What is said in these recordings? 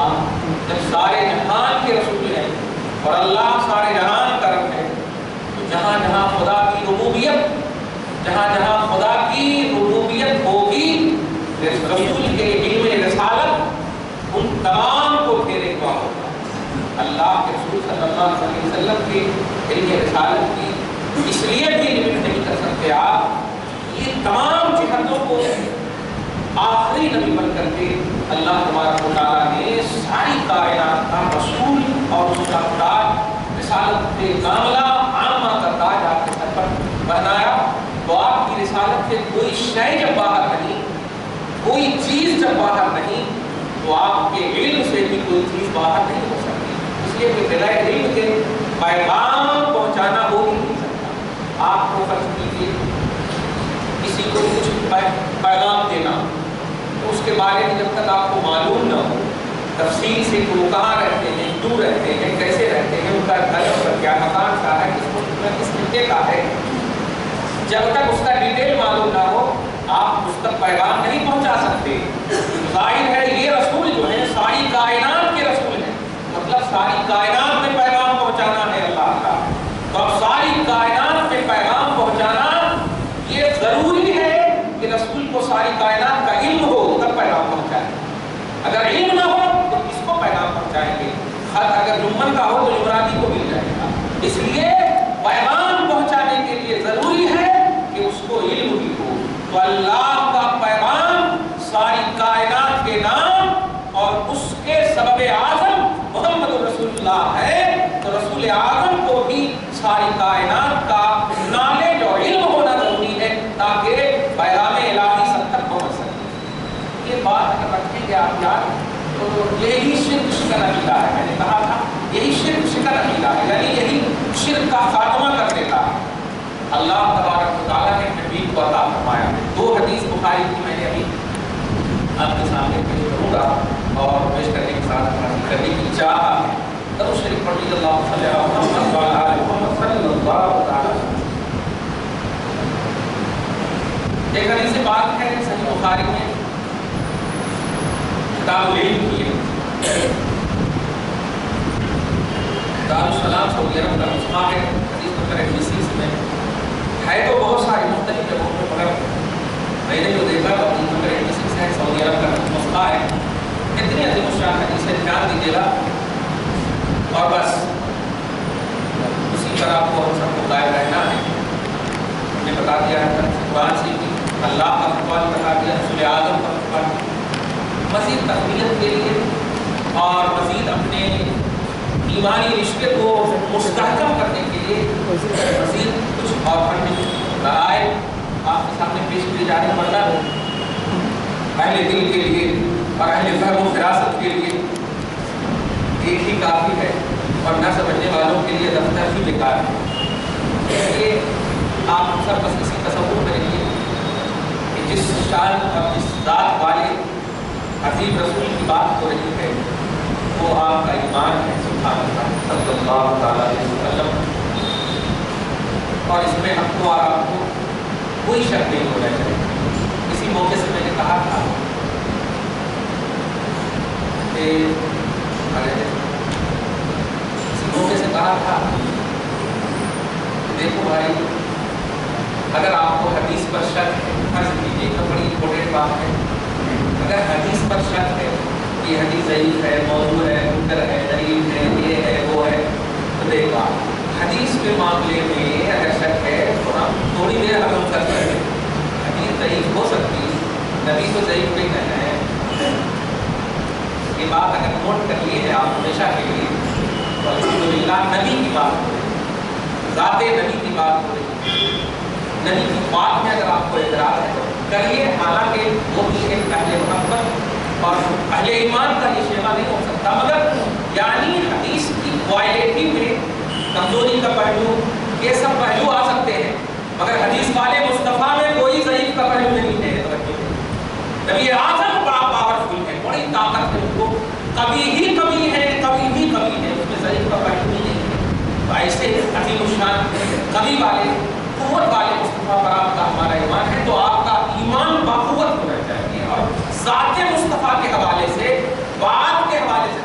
اللہ جب سارے جہان کے رسول ہیں اور اللہ سارے جہان کا رب ہے، تو جہاں جہاں خدا کی ربوبیت ہوگی، رسول کے علم رسالت ان تمام کو گھیرے ہوا ہوگا۔ اللہ کے رسول صلی اللہ علیہ وسلم کے علم رسالت کی اس لیے بھی لمٹ نہیں کر سکتے آپ، یہ تمام جہتوں کو آخری نبی بن کر کے اللہ تبارک و تعالیٰ نے ساری کائنات کا رسول اور اس کا تاج، رسالت کاملہ عامہ کا تاج آپ کے سر پر بنایا۔ تو آپ کی رسالت سے کوئی شے جب باہر نہیں، کوئی چیز جب باہر نہیں، تو آپ کے علم سے بھی کوئی چیز باہر نہیں ہو سکتی، اس لیے کہ بغیر علم کے پیغام پہنچانا ہو ہی نہیں سکتا۔ آپ کو فرض کیجیے کسی کو کچھ پیغام دینا، تو اس کے بارے میں جب تک آپ کو معلوم نہ ہو تفصیل سے کہ وہ کہاں رہتے ہیں، کیوں رہتے ہیں، کیسے رہتے ہیں، ان کا گھر اور کیا مکان کا ہے، کس ملک میں کس طریقے کا ہے، جب تک اس کا ڈیٹیل معلوم نہ ہو آپ اس تک پیغام نہیں پہنچا سکتے۔ ظاہر ہے یہ رسول جو ہیں ساری کائنات کے رسول ہیں، مطلب ساری کائنات میں پیغام پہنچانا ہے اللہ کا، تو اب ساری کائنات میں پیغام پہنچانا یہ ضروری ہے کہ رسول کو ساری کائنات کا علم ہو تب پیغام پہنچائیں۔ اگر علم نہ ہو تو کس کو پیغام پہنچائیں گے؟ خط اگر جمن کا ہو تو جمرانی کو مل جائے گا۔ اس لیے پیغام پہنچانے کے لیے ضروری ہے کہ اس کو علم بھی ہو۔ تو اللہ کا پیغام ساری کائنات کے نام اور اس کے سبب اعظم محمد رسول اللہ ہے، تو رسول اعظم کو بھی ساری کائنات کا نالج اور علم ہونا ضروری ہے تاکہ پیغام الہی سب تک پہنچ سکے۔ یہ بات اگر رکھیں گے آپ یاد تو یہی شرک شکن عقیدہ ہے، میں نے کہا تھا یہی شرک شکن عقیدہ ہے، یعنی یہی شرک کا خاتمہ کر دیتا ہے۔ اللہ تبارک و تعالیٰ نے نبی کو عطا فرمایا۔ دو حدیث بخاری کی میں نے ابھی آپ کے سامنے پیش کروں گا اور پیش کرنے کے ساتھ کرنے کی چاہ ہے۔ درود شریف پڑھ لیجیے، اللہم صلی علی محمد وعلی آل محمد صلی اللہ تعالی وسلم۔ ایک حدیث بات ہے صحیح بخاری میں کتاب العلم کی ہے، دارالسلام سعودی عرب کا نسخہ ہے، حدیث نمبر 21 میں ہے، تو بہت ساری مختلف جگہوں پہ مگر میں نے جو دیکھا وہ حدیث نمبر 21 ہے، سعودی عرب کا نسخہ ہے۔ اتنی عظیم الشان حدیث ہے، دھیان دیجیے گا اور بس اسی پر آپ کو ہم سب کو قائم رہنا ہے۔ ہم نے بتا دیا ہے قرآن سے بھی اللہ کا فتویٰ بتا دیا، رسول اعظم کا فتویٰ، مزید تقویت کے لیے اور مزید اپنے ایمانی رشتے کو مستحکم کرنے کے لیے مزید کچھ اور رائے آپ کے سامنے پیش کیے جانے پڑتا ہے۔ اہل دل کے لیے اور اہل فہم و فراست کے لیے ایک ہی کافی ہے، اور نہ سمجھنے والوں کے لیے دفتر ہی بیکار ہے۔ اس لیے آپ سب بس اسی تصور میں رہیے کہ جس شان اور جس ذات والے عظیم رسول کی بات ہو رہی ہے وہ آپ کا ایمان ہے، سبحان اللہ صلی اللہ تعالیٰ علیہ وسلم، اور اس میں ہم کو اور آپ کو کوئی شک نہیں ہونا چاہیے۔ اسی موقع سے میں نے کہا تھا کہ اسی موقع سے کہا تھا دیکھو بھائی، اگر آپ کو حدیث پر شک ہے، فرض کیجیے تو بڑی امپورٹنٹ بات ہے، اگر حدیث پر شک ہے کہ حدیث ضعیف ہے، موضوع ہے، منکر ہے، ضعیف ہے، یہ ہے وہ ہے، تو دیکھا حدیث کے معاملے میں اگر شک ہے تو ہم تھوڑی دیر حکم کر سکتے ہیں، حدیث ضعیف ہو سکتی ہے، نبی کو ضعیف نہیں کہنا ہے۔ یہ بات اگر نوٹ کر لیے ہے آپ ہمیشہ کے لیے، تو الحمدللہ نبی کی بات ہو رہی، ذات نبی کی بات ہو رہی، نبی کی بات میں اگر آپ کو اعتراض ہے تو کریے، حالانکہ وہ بھی ایک اہل محبت اور اہل ایمان کا یہ شیوا نہیں ہو سکتا، مگر یعنی حدیث کی کوالٹی میں کمزوری کا پہلو، یہ سب پہلو آ سکتے ہیں، مگر حدیث والے مصطفیٰ میں کوئی ضعیف کا پہلو نہیں ہے۔ نبی اعظم بڑا پاورفل ہے، بڑی طاقت ہے، ان کو کبھی ہی کمی ہے، کبھی ہی کمی ہے، اس میں ضعیف کا پہلو نہیں ہے۔ تو ایسے عظیم الشان کمی والے قوت والے مصطفیٰ پر آپ کا ہمارا ایمان ہے، تو آپ کا ایمان باقوت ہونا چاہیے، اور ذات مصطفیٰ کے حوالے سے، بات کے حوالے سے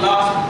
10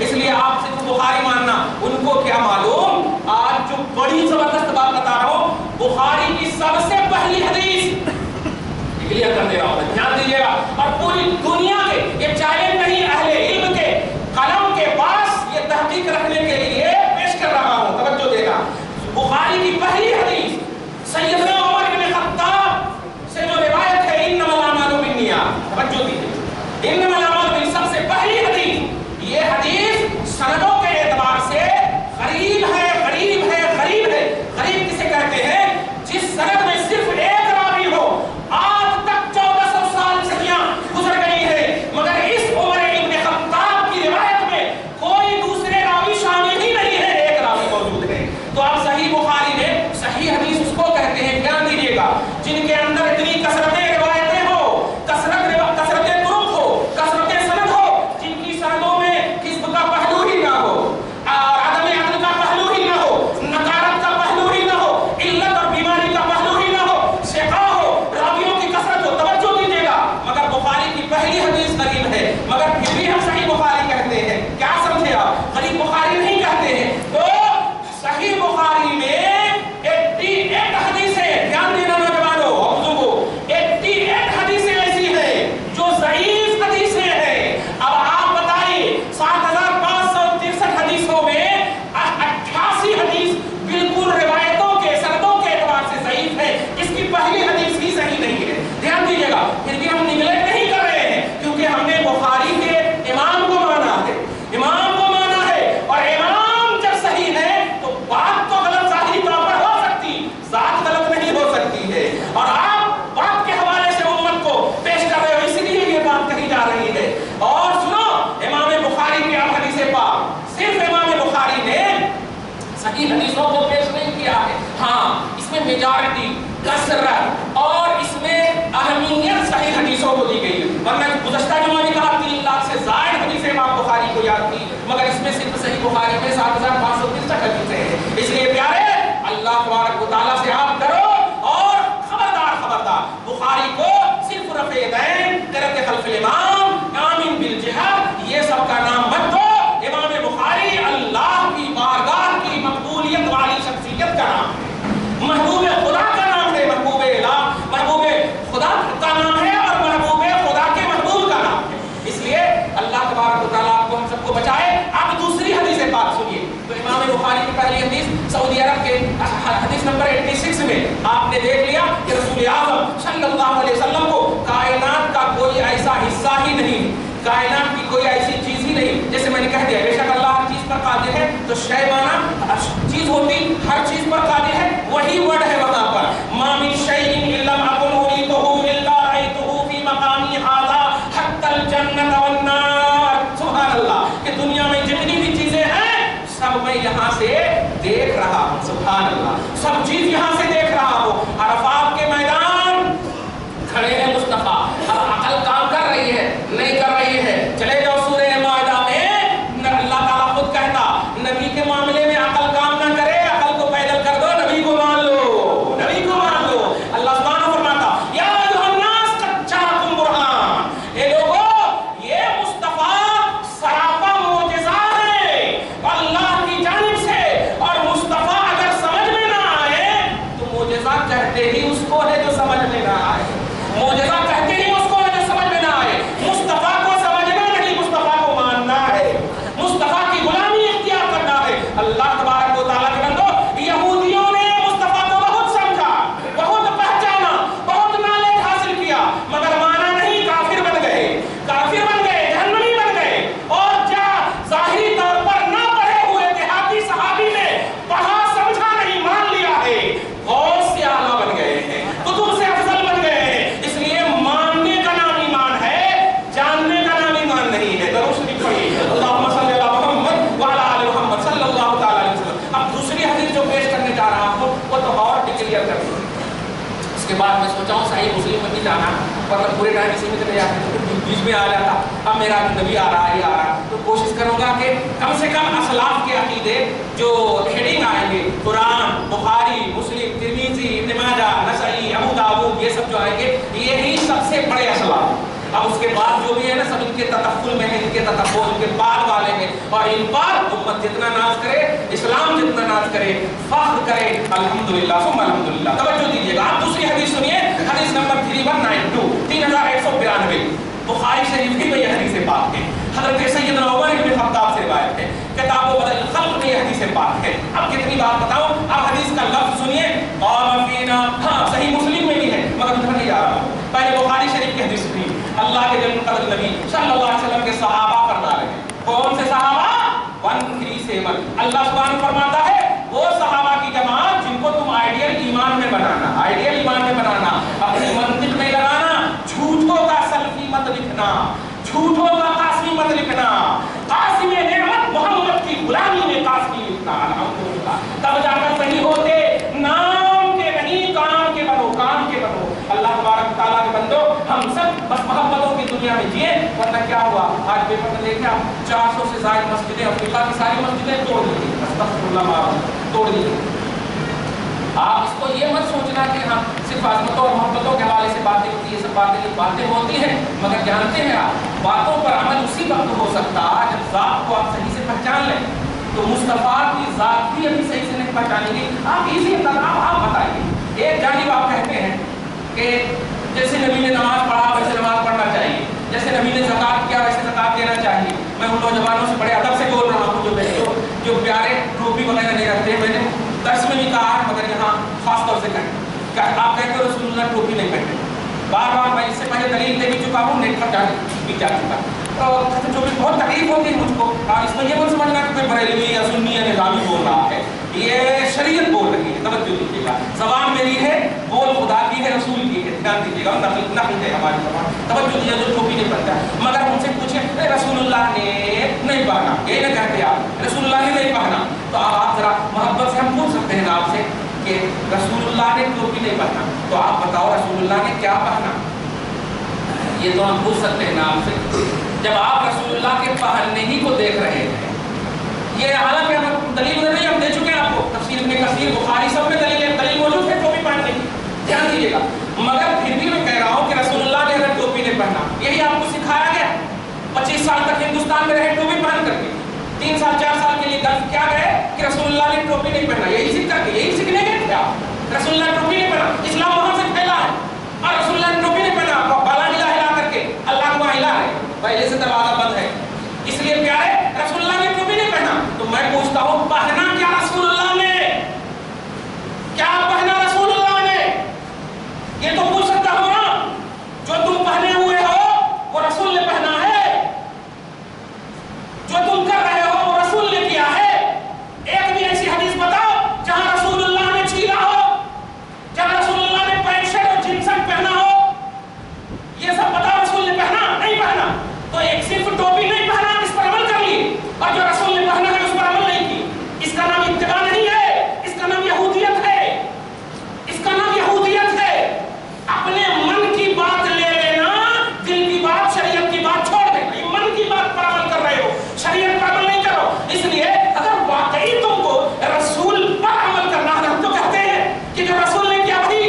اس لیے آپ سے تو بخاری ماننا، ان کو کیا معلوم؟ آج جو بڑی زبردست بات بتا رہا ہوں، بخاری کی سب سے پہلی حدیث کلیئر کر دے رہا ہوں، دھیان دیجیے گا، اور پوری دنیا کے یہ چیلنج نہیں، اہل علم کے قلم کے پاس یہ تحقیق رکھنے کے لیے پیش کر رہا ہوں، توجہ دینا۔ بخاری کی پہلی حدیث سیدنا عمر بن خطاب سے جو روایت ہے، انما الاعمال بالنیات، توجہ دیجیے، انما الاعمال بالنیات، سب سے پہلی حدیث، یہ حدیث سندوں کے اعتبار سے غریب ہے، غریب ہے، غریب ہے۔ غریب کسے کہتے ہیں؟ جس سند میں صرف ایک راوی ہو، آج تک 1400 سال صدیاں گزر گئی ہے، مگر اس عمر ابن خطاب کی روایت میں کوئی دوسرے راوی شامل ہی نہیں ہے، ایک راوی موجود ہے۔ تو آپ صحیح بخاری میں صحیح حدیث اس کو کہتے ہیں، دھیان دیجیے گا، جن کے اندر اتنی کثرتیں روایتیں ہو، کثرتیں طرق ہو، کثرتیں سند ہو، جن کی سندوں میں کذب کا پہلو ہی نہ ہو، عدم عدل کا پہلو ہی نہ ہو، نکارت کا پہلو ہی نہ ہو، علت اور بیماری کا پہلو ہی نہ ہو، شقاء ہو، راویوں کی کثرت ہو، توجہ دیجیے گا، مگر بخاری کی پہلی حدیث غریب ہے، مگر پھر بھی ہم صحیح بخاری کہتے ہیں۔ کیا سمجھے آپ؟ غریب بخاری نہیں کہتے ہیں۔ تو صحیح بخاری میں 88 حدیثیں، دھیان دینا نوجوانوں، بزرگوں، 88 حدیثیں ایسی ہیں جو ضعیف حدیثیں ہیں۔ اب آپ بتائیے 7563 حدیثوں میں 88 حدیث بالکل روایتوں کے سندوں کے اعتبار سے ضعیف ہے، اس کی پہلی حدیث ہی صحیح نہیں ہے، دھیان دیجیے گا۔ پھر بھی ہم نگلیکٹ نہیں کر رہے ہیں، کیونکہ ہم نے بخاری کے امام کو مانا ہے، امام کو مانا ہے، اور امام جب صحیح ہے تو بات تو غلط ظاہری طور پر ہو سکتی، ذات غلط نہیں ہو سکتی ہے، اور آپ بات کے حوالے سے امت کو پیش کر رہے ہو، اسی لیے یہ بات کہی جا رہی ہے۔ اور سنو، امام بخاری کی اب حدیث پاک، صرف امام بخاری نے صحیح حدیثوں کو پیش نہیں کیا ہے، ہاں اس میں میجارٹی، کثرت اور اس میں اہمیت صحیح حدیثوں کو دی گئی ہے، ورنہ گزشتہ جمعہ بھی کہا 3 لاکھ سے زائد حدیثیں امام بخاری کو یاد کی، مگر اس میں صرف صحیح بخاری میں 7563 حدیثیں ہیں۔ اس لیے پیارے، اللہ تبارک و تعالیٰ سے آپ ڈرو، اور خبردار خبردار، بخاری کو صرف رفع دین، قرأت خلف الامام، آمین بالجہاد، یہ سب کا نام مت دو۔ امام بخاری اللہ کی بارگاہ کی مقبولیت والی شخصیت کا نام ہے، محبوب خدا کا نام ہے، محبوب خدا کا نام ہے، اور محبوب خدا کے محبوب کا نام ہے۔ اس لیے اللہ تبارک و تعالیٰ آپ کو ہم سب کو بچائے۔ اب دوسری حدیث پاک سنیے، تو امام بخاری کی پہلی حدیث سعودی عرب کے حدیث نمبر 86 میں آپ نے دیکھ لیا کہ رسول اعظم صلی اللہ علیہ وسلم کو کائنات کا کوئی ایسا حصہ ہی نہیں، کائنات کی کوئی ایسی چیز ہی نہیں، جیسے میں نے کہہ دیا، بے شک اللہ ہر چیز پر قادر ہے، تو شے مانا چیز ہوتی، ہر چیز پر قادر ہے، وہی ورڈ ہے وہاں پر، ما من شیء الا اکن اریتہ الا رأیتہ فی مقامی ھذا حتی الجنۃ والنار۔ سبحان اللہ، کہ دنیا میں جتنی بھی چیزیں ہیں سب میں یہاں سے دیکھ رہا ہوں، سبحان اللہ، سب چیز یہاں سے دیکھ رہا ہوں۔ عرفات کے میدان کھڑے ہیں مصطفیٰ، اب عقل کام کر رہی ہے نہیں کر رہی ہے، چلے جاؤ سورہ مائدہ میں، اللہ تعالیٰ خود کہتا نبی کے معاملے میں عقل کام نہ کرے، عقل کو پیدل کر دو، نبی کو مان لو، نبی کو مان لو۔ اللہ سبحانہ فرماتا یا ایھا الناس قد جاءکم برہان، اے لوگو یہ مصطفیٰ سراپا معجزہ ہے اللہ کی جانب سے، اور مصطفیٰ اگر سمجھ میں نہ آئے تو معجزہ کہتے ہی اس کو ہے جو سمجھ میں نہ آئے، معجزہ کہتے ہی اس کو ہے جو سمجھ میں نہ آئے۔ مصطفیٰ کو سمجھنا نہیں، مصطفیٰ کو ماننا ہے، مصطفیٰ کی غلامی اختیار کرنا ہے۔ اللہ تبارک و تعالیٰ کے بندو، یہودیوں نے مصطفیٰ کو بہت سمجھا، بہت پہچانا، بہت نالج حاصل کیا، مگر مانا نہیں، کافر بن گئے، کافر بن گئے، جہنمی بن گئے، اور جا ظاہری طور پر نہ پڑھے ہوئے دیہاتی صحابی نے پڑھا سمجھا نہیں، مان لیا ہے، غوث سے اعلیٰ بن گئے ہیں، کتب سے افضل بن گئے ہیں۔ اس لیے ماننے کا نام ایمان ہے، جاننے کا نام ایمان نہیں ہے۔ درود شریف پڑھیے، اللہم صلی علی محمد وعلی آل محمد صلی اللہ تعالی علیہ وسلم۔ اب دوسری حدیث جو پیش کرنے جا رہا ہوں وہ تو اور کلیئر کر دیں۔ اس کے بعد میں سوچا ہوں صحیح مسلم میں نہیں جانا، ورنہ پورے ٹائم اسی میں چلے جاتے تو بیچ میں آ جاتا، اب میرا نبی آ رہا ہے یہ آ رہا، تو کوشش کروں گا کہ کم سے کم اسلاف کے عقیدے جو ہیڈنگ آئیں گے، قرآن، بخاری، مسلم، ترمذی، ابن ماجہ، نسائی، ابو داؤد، یہ سب جو آئیں گے یہی سب سے بڑے اسلاف۔ اب اب اس کے بعد جو بھی ہے نا سب ان کے تطفل میں ہے، ان کے تطفل ان کے بعد والے ہیں، اور ان پر امت جتنا ناز کرے، اسلام جتنا ناز کرے، فخر کرے، الحمدللہ ثم الحمدللہ۔ توجہ دیجیے گا، آپ دوسری حدیث سنیے، حدیث نمبر 3192 3192 بخاری شریف کی یہ حدیث پاک ہے، حضرت سیدنا عمر بن خطاب سے روایت ہے، کتاب و بدل الخلق میں یہ حدیث پاک ہے۔ اب کتنی بات بتاؤں، اب حدیث کا لفظ سنیے، قام فینا، ہاں صحیح مسلم میں بھی ہے مگر ادھر نہیں جا رہا ہوں، پہلے بخاری شریف کی حدیث سنی۔ اللہ کے جل قدر نبی صلی اللہ علیہ وسلم کے صحابہ فرما رہے ہیں، کون سے صحابہ؟ 137 اللہ سبحانہ فرماتا ہے وہ صحابہ کی جماعت جن کو تم آئیڈیل ایمان میں بنانا، آئیڈیل ایمان میں بنانا، اپنی منطق میں لگانا، جھوٹوں کا سلفی مت لکھنا، جھوٹوں کا قاسمی مت لکھنا، قاسم نعمت محمد کی غلامی میں قاسمی لکھنا، الحمدللہ تب جا کر صحیح ہوتے، نام کے نہیں کام کے بنو، کام کے بنو۔ اللہ تبارک تعالیٰ کے بندو ہم سب بس محبتوں کی دنیا میں جیے، ورنہ کیا ہوا آج پیپر میں دیکھیں آپ 400 سے زائد مسجدیں افریقہ کی ساری مسجدیں توڑ دی، استغفر اللہ معاف، توڑ دی۔ آپ اس کو یہ مت سوچنا کہ ہاں صرف عظمتوں اور محبتوں کے حوالے سے باتیں ہوتی ہیں، یہ سب باتیں ہوتی ہیں، مگر جانتے ہیں آپ باتوں پر عمل اسی وقت ہو سکتا ہے جب ذات کو آپ صحیح سے پہچان لیں۔ تو مصطفیٰ کی ذات بھی ابھی صحیح سے نہیں پہچانیں گے، آپ ایزی انتظام آپ بتائیے۔ ایک جانب آپ کہتے ہیں کہ جیسے نبی نے نماز پڑھا ویسے نماز پڑھنا چاہیے، جیسے نبی نے زکوٰۃ کیا ویسے زکوٰۃ دینا چاہیے۔ میں ان نوجوانوں سے بڑے ادب سے بول رہا ہوں جو پیارے ٹوپی وغیرہ نہیں رکھتے، میں نے درس میں بھی کہا ہے مگر یہاں خاص طور سے کہ آپ کہتے ہو رسول اللہ ٹوپی نہیں پہنتے، بار بار میں اس سے پہلے دلیل دے بھی چکا ہوں، نیٹ پر جا چکا، جو بھی بہت تکلیف ہوتی ہے مجھ کو، اس میں یہ مت سمجھنا کہ کوئی بریلوی یا سنی یا نظامی بول رہا ہے، یہ شریعت بول رہی ہے، توجہ دیجیے گا، زبان میری ہے، بول خدا کی ہے، رسول کی ہے، دھیان دیجیے گا، نقل ہے ہماری زبان، توجہ دیجیے جو ٹوپی نہیں پہنتا ہے، مگر ہم سے پوچھیں رسول اللہ نے نہیں پہنا، یہ نہ کہتے آپ رسول اللہ نے نہیں پہنا، تو آپ ذرا محبت سے ہم پوچھ سکتے ہیں آپ سے کہ رسول اللہ نے ٹوپی نہیں پہنا، تو آپ بتاؤ رسول اللہ نے کیا پہنا؟ یہ تو ہم پوچھ سکتے ہیں آپ سے، جب آپ رسول اللہ کے پہننے ہی کو دیکھ رہے ہیں، یہ حالانکہ ہم دلیل نہیں ہم دے چکے ہیں آپ کو، تفسیر ابن کثیر بخاری سب میں دلیل موجود ہے ٹوپی پہننے کی، دھیان دیجیے گا، مگر پھر بھی میں کہہ رہا ہوں کہ رسول اللہ نے اگر ٹوپی نہیں پہنا، یہی آپ کو سکھایا گیا، 25 سال تک ہندوستان میں رہے ٹوپی پہن کر کے، 3 سال 4 سال کے لیے گلف کیا گئے کہ رسول اللہ نے ٹوپی نہیں پہنا، یہی سیکھ کر کے یہی سیکھنے گئے تھے آپ، رسول اللہ نے ٹوپی نہیں پہنا، اسلام وہاں سے پھیلا ہے، اور رسول اللہ نے ٹوپی نہیں پہنا، بالا ہلا ہلا کر کے اللہ کو ہلا ہے، پہلے سے دروازہ بند ہے، اس لیے پیارے رسول اللہ نے ٹوپی نہیں پہنا، تو میں پوچھتا ہوں پہنا کیا رسول اللہ نے؟ کیا پہنا رسول اللہ نے؟ یہ تو پوچھ سکتا ہوں نا، جو تم پہنے ہوئے ہو وہ رسول نے پہنا ہے، جو تم کر رہے ہو وہ رسول نے کیا ہے، ایک بھی ایسی حدیث بتاؤ جہاں رسول اللہ نے چھیلا ہو، جہاں رسول اللہ نے پینٹ شرٹ اور جینس پہنا ہو، یہ سب بتاؤ رسول نے پہنا نہیں پہنا، تو ایک صرف ٹوپی نہیں پہنا اس پر عمل کر لی، اور جو رسول نے پہنا ہے اس پر عمل نہیں کی، اس کا نام اتباع نہیں ہے، اس کا نام یہودیت ہے، اس کا نام یہودیت ہے، اپنے من کی بات لے لینا، دل کی بات شریعت کی بات چھوڑ دینا، یہ من کی بات پر عمل کر رہے ہو، شریعت پر عمل نہیں کرو، اس لیے اگر واقعی تم کو رسول پر عمل کرنا ہے، ہم تو کہتے ہیں کہ جو رسول نے کیا تھی،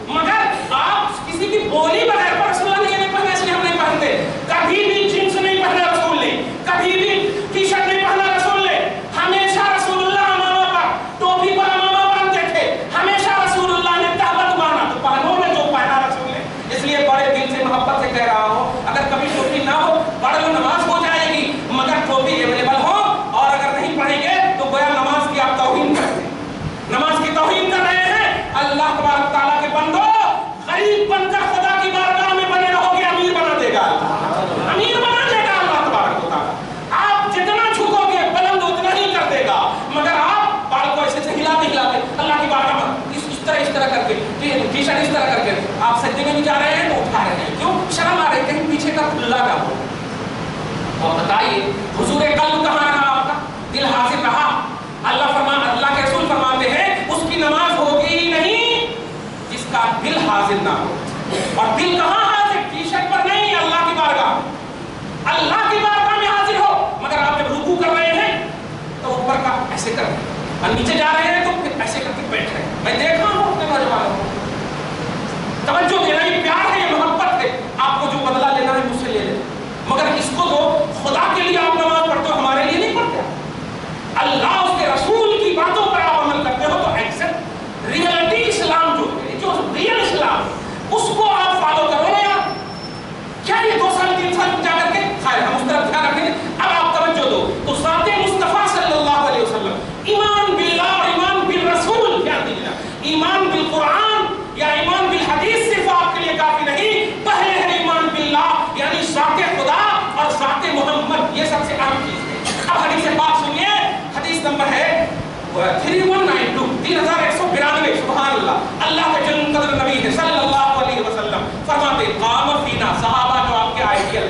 مگر آپ کسی کی بولی بغیر پر رسول اللہ نے یہ نہیں پہنا اس لیے ہم نہیں پہنتے، کبھی بھی جنس نہیں پہنا رسول نے، کبھی بھی ٹی شرٹ نہیں پہنا رسول نے، ہمیشہ رسول اللہ امامہ پر ٹوپی پر امامہ باندھتے تھے، ہمیشہ رسول اللہ نے تہبند باندھا، تو پہنو میں جو پہنا رسول نے، اس لیے بڑے دل سے محبت سے کہہ رہا ہوں اگر کبھی ٹوپی نہ ہو پڑھ لو نماز ہو جائے گی، مگر ٹوپی اویلیبل ہو، اور اگر نہیں پڑھیں گے تو گویا نماز کی آپ توہین کرتے ہیں، نماز کی توہین کر رہے ہیں۔ اللہ تبارک تعالیٰ کے بندو غریب بن کر خدا کی بارگاہ میں بنے رہو گے، امیر بنا دے گا اللہ، امیر بنا دے گا اللہ تبارک و تعالیٰ، آپ جتنا جھکو گے بلند اتنا ہی کر دے گا، مگر آپ بال کو ایسے ہلاتے ہلاتے اللہ کی بارگاہ میں اس طرح کر کے ٹی شرٹ اس طرح کر کے آپ سجدے میں بھی جا رہے ہیں تو اٹھا رہے ہیں، کیوں؟ شرم آ رہی ہے کہیں پیچھے کا کھلا نہ ہو۔ اور بتائیے حضور قلب کہاں رہا آپ کا؟ دل حاضر رہا؟ اللہ کے رسول فرماتے ہیں اس کی نماز ہوگی ہی نہیں جس کا دل حاضر نہ ہو، اور دل کہاں حاضر؟ ٹی شرٹ پر نہیں، اللہ کی بارگاہ، اللہ کی بارگاہ میں حاضر ہو، مگر آپ جب رکوع کر رہے ہیں تو اوپر کا ایسے کر رہے ہیں، اور نیچے جا رہے ہیں تو پھر ایسے کر کے بیٹھ رہے ہیں، میں دیکھ رہا ہوں اپنے نوجوانوں کو، توجہ دینا، یہ پیار ہے، یہ محبت ہے، آپ کو جو بدلہ لینا ہے مجھ سے اللہ اس کے رسول کی باتوں پر آپ عمل کرتے ہو تو ایگزیکٹ ریئلٹی اسلام جو ہے، جو ریئل اسلام اس کو آپ فالو کرو نا یار. کیا یہ 2 سال 3 سال جا کر کے خیر ہم اس طرف دھیان رکھیں گے. اب آپ توجہ دو تو ذات مصطفیٰ صلی اللہ علیہ وسلم، ایمان باللہ اور ایمان بالرسول کیا دیجیے، ایمان بالقرآن یا ایمان بالحدیث صرف آپ کے لیے کافی نہیں. پہلے ہے ایمان باللہ یعنی ذات خدا اور ذات محمد، یہ سب سے اہم چیز ہے. اب حدیث پاک سنیے، حدیث نمبر ہے 3192 3192. سبحان اللہ، اللہ کے جن قدر نبی ہے صلی اللہ علیہ وسلم فرماتے قام فینا، صحابہ جو آپ کے آئیڈیل.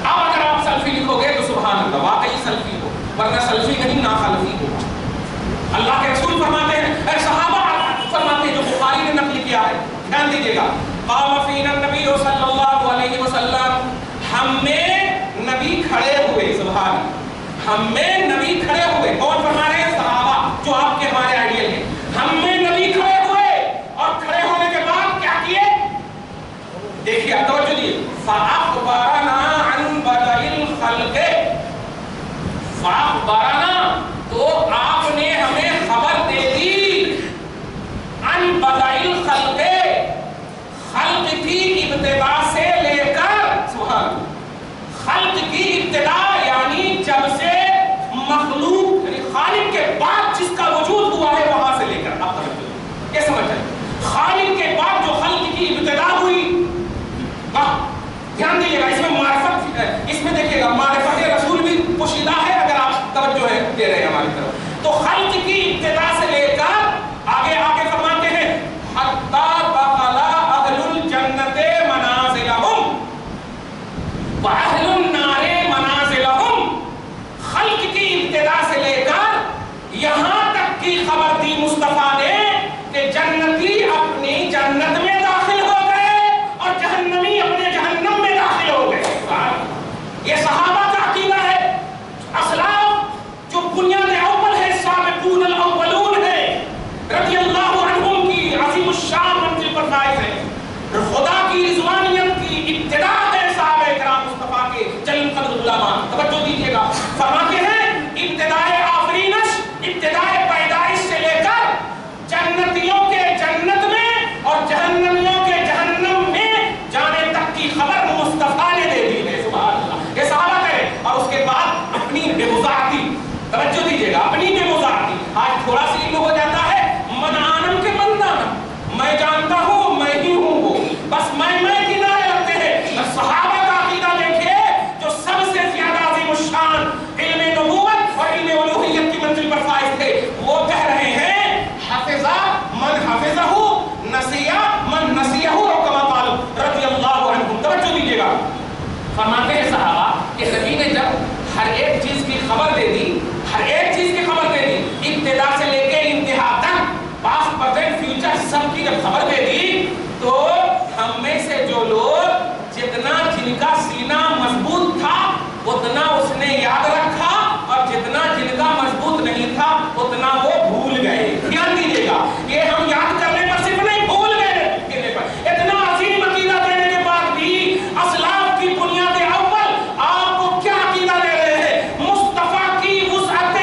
اب اگر آپ سلفی لکھو گے تو سبحان اللہ واقعی سلفی ہو، ورنہ سلفی نہیں نا خلفی ہو. اللہ کے رسول فرماتے ہیں، اے صحابہ فرماتے ہیں جو بخاری نے نقل کیا ہے، دھیان دیجیے گا. قام فینا النبی صلی اللہ علیہ وسلم، ہم میں نبی کھڑے ہوئے. سبحان اللہ، ہم میں نبی کھڑے ہوئے. کون فرما رہے ہیں؟ صحابہ جو آپ کے ہمارے آئیڈیل ہیں. ہم میں نبی کھڑے ہوئے اور کھڑے ہونے کے بعد کیا کیے؟ دیکھیے توجہ دیجیے. فَأَخْبَرَنَا عَنْ بَدَئِ الْخَلْقِ، فَأَخْبَرَنَا تو آپ نے ہمیں خبر دے دی، عَنْ بَدَئِ الْخَلْقِ خلق کی ابتدا سے لے کر، سبحان خلق کی ابتدا یعنی جب سے مخلوق یعنی خالق کے بعد جس کا وجود ہوا ہے وہاں سے لے کر. آپ یہ سمجھ جائیں، خالق کے بعد جو خلق کی ابتدا ہوئی. دھیان دیجیے گا، اس میں معرفت، اس میں دیکھیے گا معرفت رسول بھی پوشیدہ ہے اگر آپ توجہ دے رہے ہیں ہماری طرف. تو خلق کی ابتدا سے لے کر آگے آگے فرماتے ہیں حتی دخل اہل الجنت منازلہم واہل النار منازلہم. خلق کی ابتدا سے لے کر یہاں تک کی خبر دی مصطفیٰ نے کہ جنتی اپنی جنت میں داخل ہو گئے اور جہنمی اپنے جہنم میں داخل ہو گئے. یہ صحابہ کا عقیدہ ہے. اسلاف جو بنیاد اول ہے، سابقون الاولون ہے، رضی اللہ عنہم کی عظیم الشان منزل پر فائز ہے. خدا کی رضوانیت کی ابتدا ہے صحابہ کرام مصطفیٰ کے جلیل قدر علماء. توجہ دیجیے گا، فرماتے ہیں ابتدائے آفرینش، ابتدائے پیدائش سے لے کر جنتیوں کے جنت میں اور جہنمیوں کے جہنم میں جانے تک کی خبر مصطفیٰ نے دے دی ہے. سبحان اللہ، یہ صحابہ کرے. اور اس کے بعد اپنی بے وضاحتی، توجہ دیجیے گا، اپنی بے وضاحتی. آج تھوڑا سی علم ہو جاتا ہے، من عالم کے بندہ میں جانتا ہوں میں ہی ہوں وہ، بس میں کی نعرے لگتے ہیں. صحابہ کا عقیدہ دیکھیے جو سب سے زیادہ عظیم الشان علم نبوت اور علم الوہیت کی منزل پر فائز تھے، وہ کہہ رہے ہیں حفظہ من حفظہ، نسیہ من نسیہ، اور کما قال رضی اللہ عنہم. توجہ دیجیے گا، فرماتے ہیں صحابہ کہ نبی نے جب ہر ایک چیز کی خبر دے دی، ہر ایک چیز کی خبر دے دی، ابتدا سے لے کے انتہا تک، پاسٹ پریزنٹ فیوچر سب کی جب خبر دے دی، تو ہم میں سے جو لوگ جتنا جن کا سینہ مضبوط تھا اتنا اس نے یاد رکھا، اور جتنا جن کا مضبوط نہیں تھا اتنا وہ بھول گئے. دھیان دیجیے گا، یہ ہم یاد کرنے پر صرف نہیں، بھول گئے کہنے پر. اتنا عظیم عقیدہ دینے کے بعد بھی اسلاف کی بنیاد اول آپ کو کیا عقیدہ دے رہے ہیں؟ مصطفیٰ کی وسعت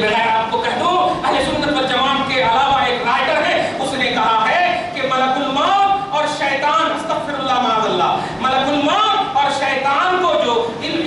بغیر آپ کو کہہ دوں اہل سنت والجماعت کے علاوہ ایک رائٹر ہے، اس نے کہا ہے کہ ملک الموت اور شیطان، استغفر اللہ معاذ اللہ، ملک الموت اور شیطان کو جو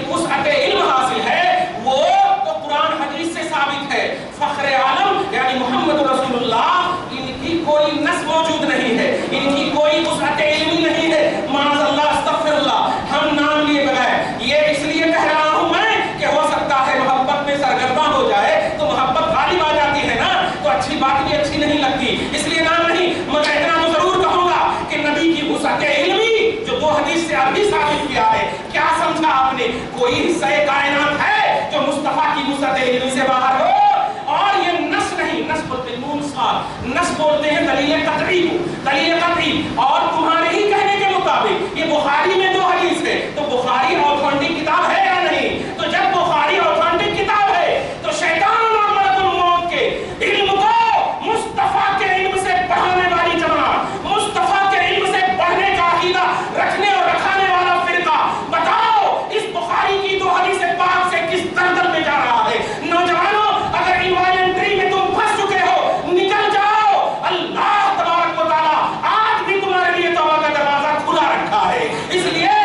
وسعت علم حاصل ہے وہ تو قرآن حدیث سے ثابت ہے. فخر عالم یعنی محمد رسول اللہ، ان کی کوئی نس موجود نہیں ہے، ان کی کوئی وسعت علمی نہیں ہے. معاذ اللہ، استغفر اللہ. ہم نام لیے بغیر یہ اس لیے کہہ رہا ہوں میں کہ ہو سکتا ہے محبت میں سرگرداں ہو جائے تو محبت غالب آ جاتی ہے نا، تو اچھی بات بھی اچھی نہیں لگتی، اس لیے نام نہیں. مگر اتنا تو ضرور کہوں گا کہ نبی کی وسعت علمی جو دو حدیث سے ابھی ثابت کیا ہے، کیا سمجھا آپ نے؟ کوئی حصہ کائنات ہے جو مصطفیٰ کی وسعت علمی سے باہر ہو؟ اور یہ نس نہیں، نس بولتے ہیں نون صاد، نس بولتے ہیں دلیل قطعی کو، دلیل قطعی. اور تمہارے ہی کہنے کے مطابق یہ بخاری میں دو حدیث ہے، تو بخاری آتھینٹک کتاب ہے یا نہیں؟ تو جب بخاری آتھینٹک کتاب ہے تو شیطان اور ملک الموت کے علم کو مصطفیٰ کے علم سے بڑھانے والی جماعت، مصطفیٰ کے علم سے بڑھنے کا عقیدہ رکھنے اور رکھانے والا فرقہ، بتاؤ اس بخاری کی دو حدیث پاک سے کس دردر میں جا رہا ہے؟ نوجوانوں، اگر انوائلنٹری میں تم پھنس چکے ہو نکل جاؤ. اللہ تبارک و تعالیٰ آج بھی تمہارے لیے توبہ کا دروازہ کھلا رکھا ہے، اس لیے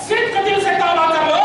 صدق دل سے توبہ کر لو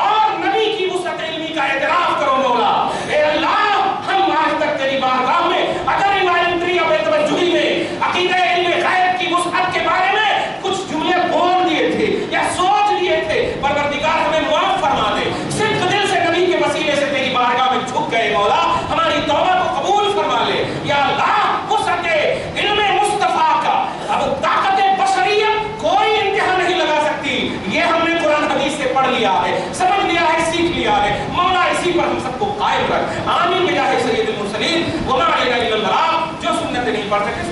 اور نبی کی وسعت علمی کا اعتراف کرو. مولا اے اللہ، ہم آج تک تیری بارگاہ میں اگر انوائلنٹری اور بے توجہی میں عقیدہ علم غیب کی وسعت کے بارے میں کچھ جملے بول دیے تھے یا سوچ لیے تھے، پروردگار ہمیں معاف فرما دے. صدق دل سے نبی کے وسیلے سے تیری بارگاہ میں جھک گئے مولا، ہماری توبہ کو قبول فرما لے. یا اللہ، وسعت علم مصطفیٰ کا اب طاقت بشریت کوئی انتہا نہیں لگا سکتی. یہ ہم نے قرآن حدیث سے پڑھ لیا ہے، سمجھ لیا ہے، سیکھ لیا ہے. مولا اسی پر ہم سب کو قائم رکھ. آمین بجاہ سید المرسلین. وما علینا الا البلاغ. جو سنت نہیں پڑھ سکے